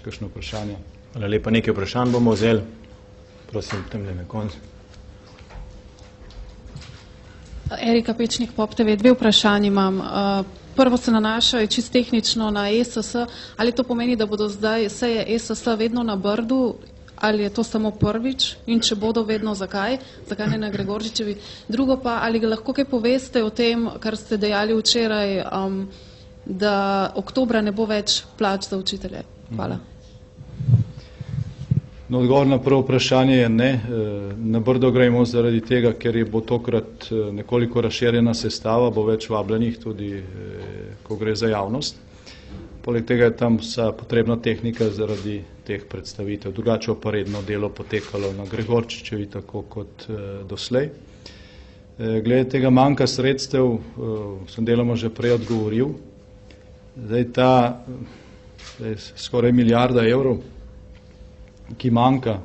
so kakšno vprašanje. Hvala lepa, nekaj vprašanj bomo vzeli. Prosim, temle na koncu. Erika Pečnik, POP TV, dve vprašanje imam. Prvo se nanaša čisto tehnično na ESS. Ali to pomeni, da bodo zdaj seje ESS vedno na Brdu, ali je to samo prvič in če bodo vedno, zakaj? Zakaj ne na Gregorčičevi? Drugo pa, ali lahko kaj poveste o tem, kar ste dejali včeraj, da oktobra ne bo več plač za učitelje? Hvala. No, odgovor na prvo vprašanje je ne. Na Brdo gremo zaradi tega, ker je bo tokrat nekoliko razširjena sestava, bo več vabljenih tudi, ko gre za javnost. Poleg tega je tam vsa potrebna tehnika zaradi teh predstavitev. Drugače pa redno delo potekalo na Gregorčičevi, tako kot doslej. Glede tega manjka sredstev, sem deloma že prej odgovoril. Zdaj ta skoraj milijarda evrov, ki manjka,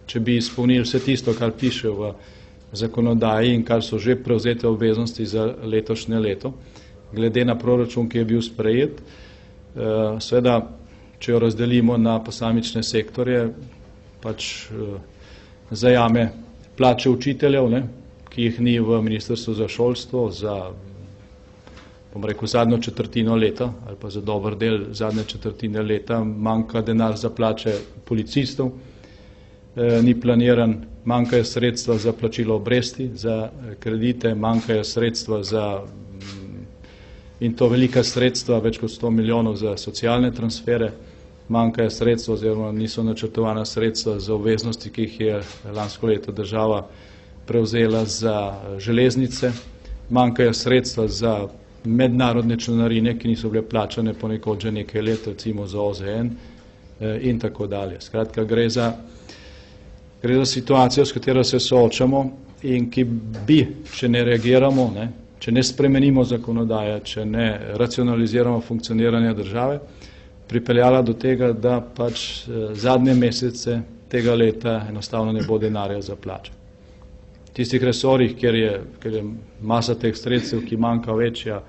če bi izpolnili vse tisto, kar piše v zakonodaji in kar so že prevzete obveznosti za letošnje leto, glede na proračun, ki je bil sprejet, seveda, če jo razdelimo na posamične sektorje, pač zajame plače učiteljev, ne, ki jih ni v Ministrstvu za šolstvo za, bom rekel, zadnjo četrtino leta ali pa za dober del zadnje četrtine leta, manjka denar za plače policistov, ni planiran, manjkajo sredstva za plačilo obresti, za kredite, manjkajo sredstva za, in to velika sredstva, več kot 100 milijonov za socialne transfere, manjkajo sredstva oziroma niso načrtovana sredstva za obveznosti, ki jih je lansko leto država prevzela za železnice, manjkajo sredstva za mednarodne članarine, ki niso bile plačane ponekod že nekaj let, recimo za OZN in tako dalje. Skratka, gre za situacijo, s katero se soočamo in ki bi, če ne reagiramo, ne, če ne spremenimo zakonodaje, če ne racionaliziramo funkcioniranja države, pripeljala do tega, da pač zadnje mesece tega leta enostavno ne bo denarja za plače. V tistih resorjih, kjer je masa teh sredstev, ki manjka večja,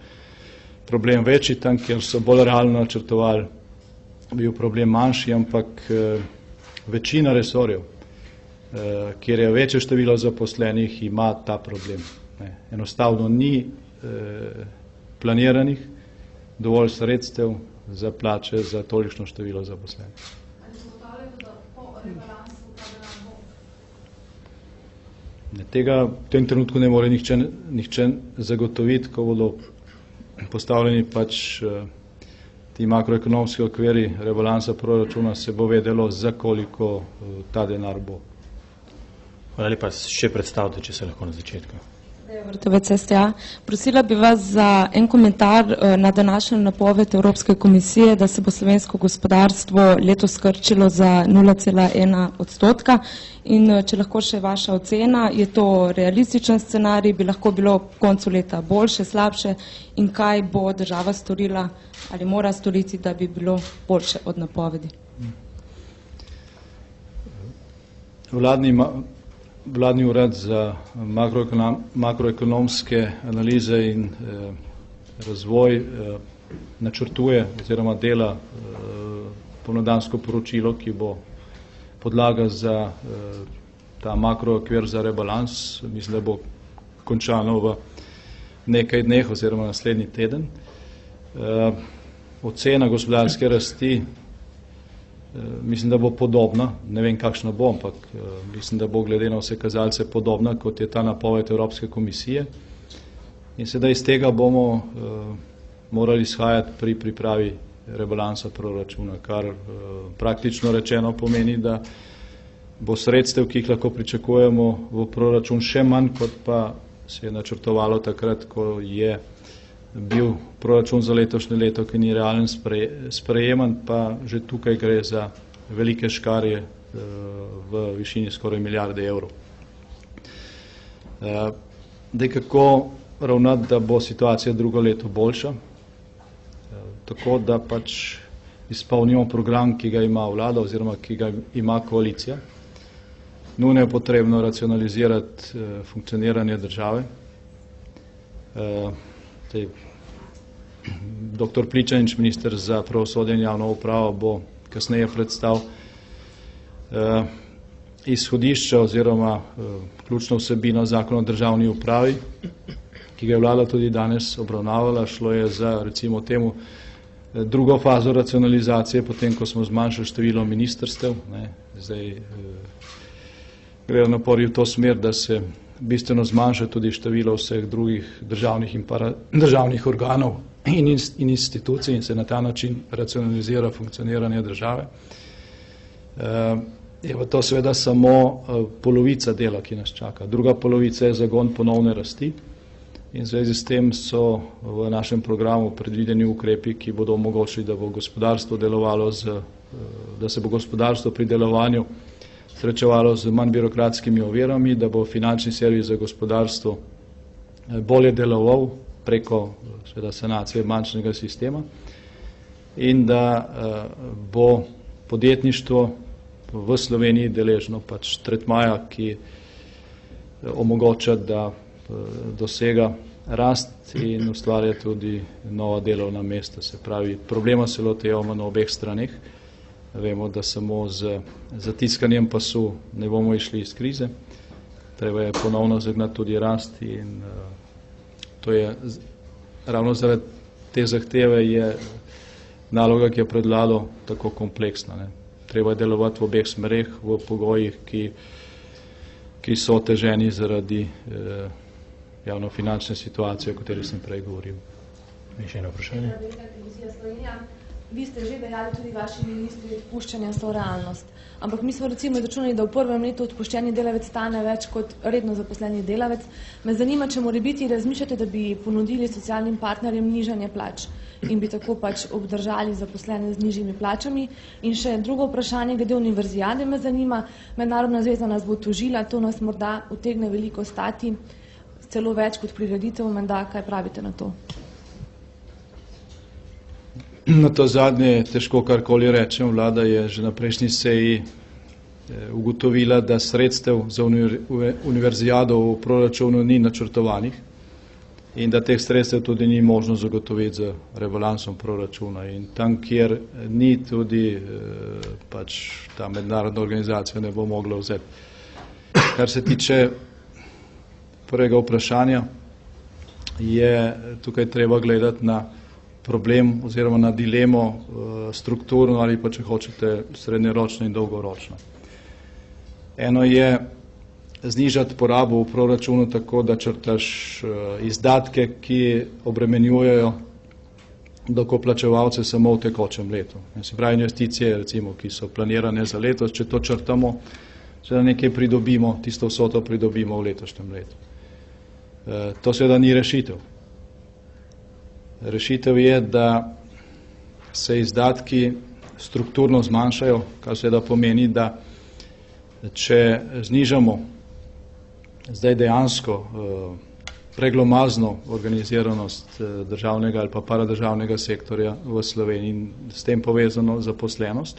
problem večji, tam, kjer so bolj realno načrtovali, bil problem manjši, ampak večina resorjev, kjer je večje število zaposlenih, ima ta problem. Enostavno ni planiranih dovolj sredstev za plače za tolikšno število zaposlenih. Tega v tem trenutku ne more nihče zagotoviti, ko bodo postavljeni pač ti makroekonomski okviri rebalansa proračuna, se bo vedelo, za koliko ta denar bo. Hvala lepa, še predstavite, če se lahko na začetku. Vrtovec STA. Prosila bi vas za en komentar na današnjo napoved Evropske komisije, da se bo slovensko gospodarstvo letos skrčilo za 0,1%. In če lahko še vaša ocena, je to realističen scenarij, bi lahko bilo v koncu leta boljše, slabše in kaj bo država storila ali mora storiti, da bi bilo boljše od napovedi? Vladni urad za makroekonomske analize in razvoj načrtuje oziroma dela polnodansko poročilo, ki bo podlaga za ta makrookvir za rebalans. Mislim, da bo končano v nekaj dneh oziroma naslednji teden. Ocena gospodarske rasti mislim, da bo podobna, ne vem kakšna bo, ampak mislim, da bo glede na vse kazalce podobna, kot je ta napoved Evropske komisije. In sedaj iz tega bomo morali izhajati pri pripravi rebalansa proračuna, kar praktično rečeno pomeni, da bo sredstev, ki jih lahko pričakujemo v proračun, še manj, kot pa se je načrtovalo takrat, ko je bil proračun za letošnje leto, ki ni realen sprejeman, pa že tukaj gre za velike škarje v višini skoraj milijarde evrov. Kako ravnati, da bo situacija drugo leto boljša? Tako, da pač izpolnimo program, ki ga ima vlada oziroma ki ga ima koalicija. Nujno je potrebno racionalizirati funkcioniranje države. Dr. Pličanič, minister za pravosodje in javno upravo, bo kasneje predstavil. Izhodišča oziroma ključno vsebino zakona o državni upravi, ki ga je vlada tudi danes obravnavala, šlo je za, recimo temu, drugo fazo racionalizacije, potem ko smo zmanjšali število ministrstev. Zdaj grejo napori v to smer, da se bistveno zmanjša tudi število vseh drugih državnih in paradržavnih organov in institucij in se na ta način racionalizira funkcioniranje države. Je pa to seveda samo polovica dela, ki nas čaka. Druga polovica je zagon ponovne rasti in v zvezi s tem so v našem programu predvideni ukrepi, ki bodo omogočili, da bo gospodarstvo delovalo da se bo gospodarstvo pri delovanju srečevalo z manj birokratskimi ovirami, da bo finančni servis za gospodarstvo bolje deloval preko seveda sanacije bančnega sistema in da bo podjetništvo v Sloveniji deležno pač tretmaja, ki omogoča, da dosega rast in ustvarja tudi nova delovna mesta. Se pravi, problema se lotevamo na obeh straneh. Vemo, da samo z zatiskanjem pasu ne bomo išli iz krize. Treba je ponovno zagnati tudi rast in to je ravno zaradi te zahteve je naloga, ki je pred vlado, tako kompleksna. Treba je delovati v obeh smereh, v pogojih, ki so oteženi zaradi javnofinančne situacije, o kateri sem prej govoril. Še eno vprašanje. Vi ste že dejali, tudi vaši ministri, odpuščanja so realnost. Ampak mi smo recimo izračunali, da v prvem letu odpuščeni delavec stane več kot redno zaposleni delavec. Me zanima, če morebiti razmišljate, da bi ponudili socialnim partnerjem nižanje plač in bi tako pač obdržali zaposlene z nižjimi plačami. In še drugo vprašanje, glede univerzijade me zanima. Mednarodna zveza nas bo tožila, to nas morda utegne veliko stati, celo več kot prireditev, menda, kaj pravite na to? Na to zadnje je težko karkoli rečem. Vlada je že na prejšnji seji ugotovila, da sredstev za univerzijado v proračunu ni načrtovanih in da teh sredstev tudi ni možno zagotoviti z rebalansom proračuna. In tam, kjer ni, tudi pač ta mednarodna organizacija ne bo mogla vzeti. Kar se tiče prvega vprašanja, je tukaj treba gledati na problem oziroma na dilemo strukturno ali pa, če hočete, srednjeročno in dolgoročno. Eno je znižati porabo v proračunu tako, da črtaš izdatke, ki obremenjujejo davkoplačevalce samo v tekočem letu. Se pravi, investicije, recimo, ki so planirane za letos, če to črtamo, se da nekaj pridobimo, tisto vsoto pridobimo v letošnjem letu. To seveda ni rešitev. Rešitev je, da se izdatki strukturno zmanjšajo, kar seveda pomeni, da če znižamo zdaj dejansko preglomazno organiziranost državnega ali pa paradržavnega sektorja v Sloveniji in s tem povezano zaposlenost,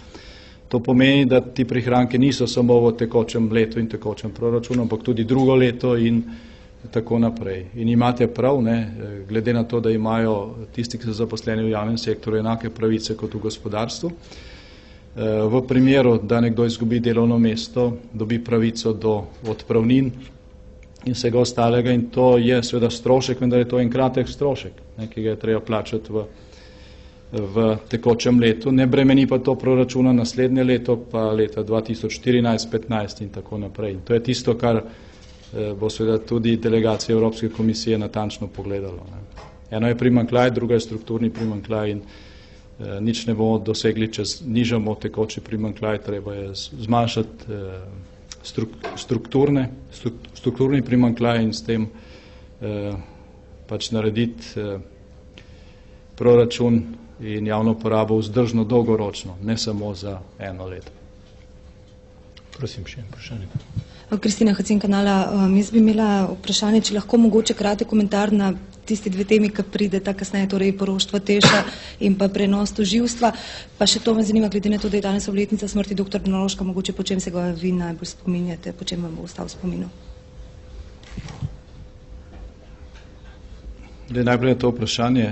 to pomeni, da ti prihranki niso samo v tekočem letu in tekočem proračunu, ampak tudi drugo leto in tako naprej. In imate prav, glede na to, da imajo tisti, ki so zaposleni v javnem sektorju, enake pravice kot v gospodarstvu. V primeru, da nekdo izgubi delovno mesto, dobi pravico do odpravnin in vsega ostalega in to je seveda strošek, vendar je to en kratek strošek, ki ga je treba plačati v tekočem letu. Ne bremeni pa to proračuna naslednje leto, pa leta 2014, 2015 in tako naprej. In to je tisto, kar bo seveda tudi delegacija Evropske komisije natančno pogledalo. Eno je primanjkljaj, druga je strukturni primanjkljaj in nič ne bomo dosegli, če nižamo tekoči primanjkljaj, treba je zmanjšati strukturni primanjkljaj in s tem pač narediti proračun in javno porabo vzdržno dolgoročno, ne samo za eno leto. Prosim, še en vprašanje. Kristina Hacin, Kanala. Jaz bi imela vprašanje, če lahko mogoče kratek komentar na tisti dve temi, ki prideta kasneje, torej poroštvo Teša in pa prenos tožilstva. Pa še to me zanima, glede na to, da je danes obletnica smrti dr. Drnovška, mogoče po čem se ga vi najbolj spominjate, po čem vam bo ostal v spominu? Najprej to vprašanje,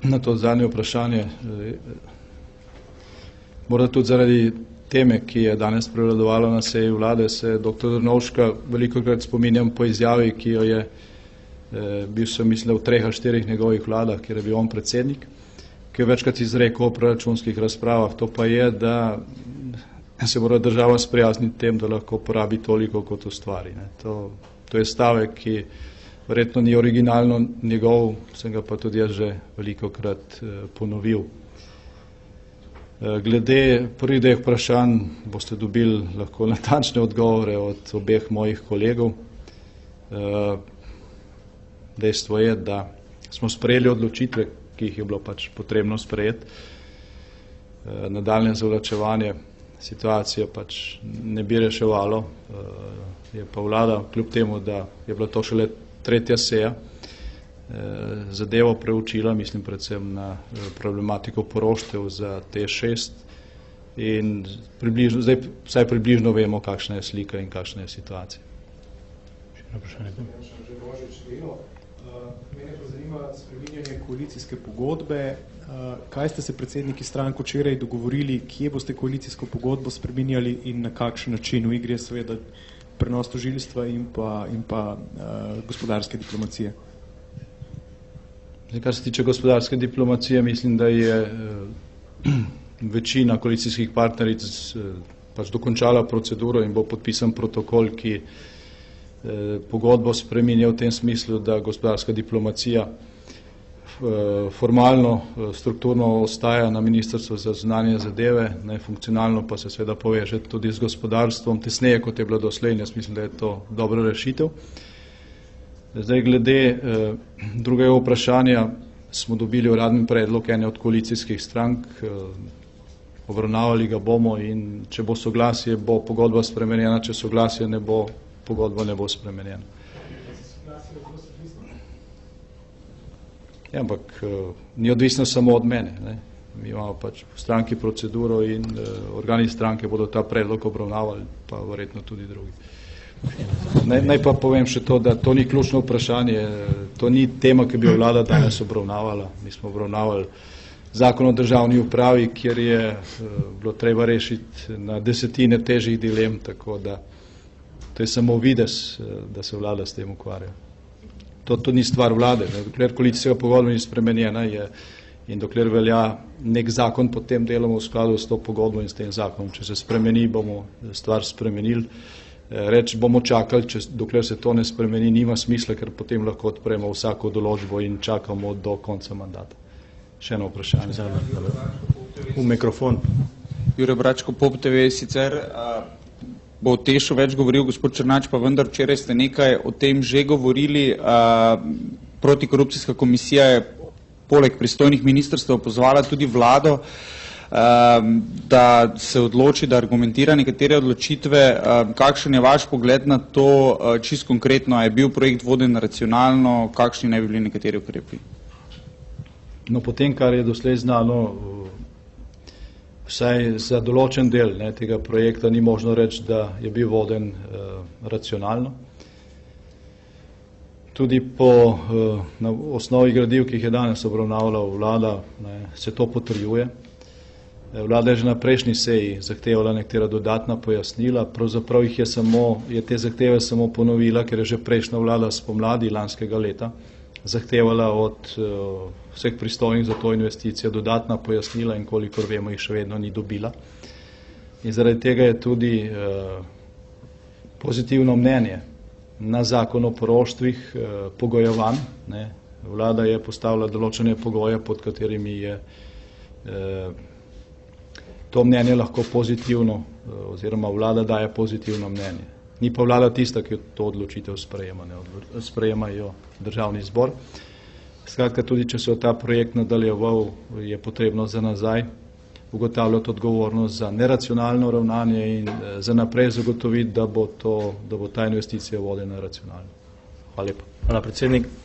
na to zadnje vprašanje. Morda tudi zaradi teme, ki je danes prevladovala na seji vlade, se dr. Drnovška velikokrat spominjam po izjavi, ki jo je bil sem mislim v 3 ali 4 njegovih vladah, kjer je bil on predsednik, ki je večkrat izrekel o proračunskih razpravah. To pa je, da se mora država sprijazniti tem, da lahko porabi toliko, kot ustvari. To je stavek, ki verjetno ni originalno njegov, sem ga pa tudi jaz že velikokrat ponovil. Glede prvih 2 vprašanj boste dobili lahko natančne odgovore od obeh mojih kolegov. Dejstvo je, da smo sprejeli odločitve, ki jih je bilo pač potrebno sprejeti. Nadaljne zavlačevanje situacije pač ne bi reševalo. Je pa vlada, kljub temu, da je bila to šele 3. seja, zadevo preučila, mislim predvsem na problematiko poroštev za TEŠ6 in zdaj vsaj približno vemo, kakšna je slika in kakšna je situacija. Mene pa zanima spreminjanje koalicijske pogodbe. Kaj ste se predsedniki strank včeraj dogovorili, kje boste koalicijsko pogodbo spreminjali in na kakšen način? V igri je seveda prenos tožilstva in pa gospodarske diplomacije. Kar se tiče gospodarske diplomacije, mislim, da je večina koalicijskih partneric pač dokončala proceduro in bo podpisan protokol, ki pogodbo spreminja v tem smislu, da gospodarska diplomacija formalno, strukturno ostaja na Ministrstvu za zunanje zadeve, funkcionalno pa se seveda poveže tudi z gospodarstvom, tesneje, kot je bilo doslej. Jaz mislim, da je to dobra rešitev. Zdaj, glede drugega vprašanja, smo dobili uradni predlog ene od koalicijskih strank, obravnavali ga bomo in če bo soglasje, bo pogodba spremenjena, če soglasje ne bo, pogodba ne bo spremenjena. Ja, ampak ni odvisno samo od mene. Mi imamo pač v stranki proceduro in organi stranke bodo ta predlog obravnavali, pa verjetno tudi drugi. Naj pa povem še to, da to ni ključno vprašanje, to ni tema, ki bi jo vlada danes obravnavala. Mi smo obravnavali zakon o državni upravi, kjer je bilo treba rešiti na desetine težjih dilem, tako da to je samo videz, da se vlada s tem ukvarja. To ni stvar vlade. Dokler koalicijska pogodba ni spremenjena in dokler velja nek zakon, potem delamo v skladu s to pogodbo in s tem zakonom. Če se spremeni, bomo stvar spremenili. Reči bomo čakali, dokler se to ne spremeni, nima smisla, ker potem lahko odpremo vsako določbo in čakamo do konca mandata. Še eno vprašanje. V mikrofon. Jure Bračko, POP TV, sicer bo o Tešu več govoril gospod Černač, pa vendar včeraj ste nekaj o tem že govorili. Protikorupcijska komisija je poleg pristojnih ministrstev pozvala tudi vlado, da se odloči, da argumentira nekatere odločitve. Kakšen je vaš pogled na to, čisto konkretno, je bil projekt voden racionalno, kakšni ne bi bili nekateri ukrepi? No, potem, kar je doslej znano, vsaj za določen del tega projekta ni možno reči, da je bil voden racionalno. Tudi na osnovi gradiv, ki jih je danes obravnavala vlada, se to potrjuje. Vlada je že na prejšnji seji zahtevala nekatera dodatna pojasnila, pravzaprav je te zahteve samo ponovila, ker je že prejšnja vlada spomladi lanskega leta zahtevala od vseh pristojnih za to investicijo dodatna pojasnila in kolikor vemo, jih še vedno ni dobila. In zaradi tega je tudi pozitivno mnenje na zakon o poroštvih pogojevan. Vlada je postavila določene pogoje, pod katerimi je to mnenje lahko pozitivno, oziroma vlada daje pozitivno mnenje. Ni pa vlada tista, ki to odločitev sprejema, sprejema jo državni zbor. Skratka, tudi če se ta projekt nadaljeval, je potrebno za nazaj ugotavljati odgovornost za neracionalno ravnanje in za naprej zagotoviti, da bo ta investicija vodena racionalno. Hvala lepa. Hvala, predsednik.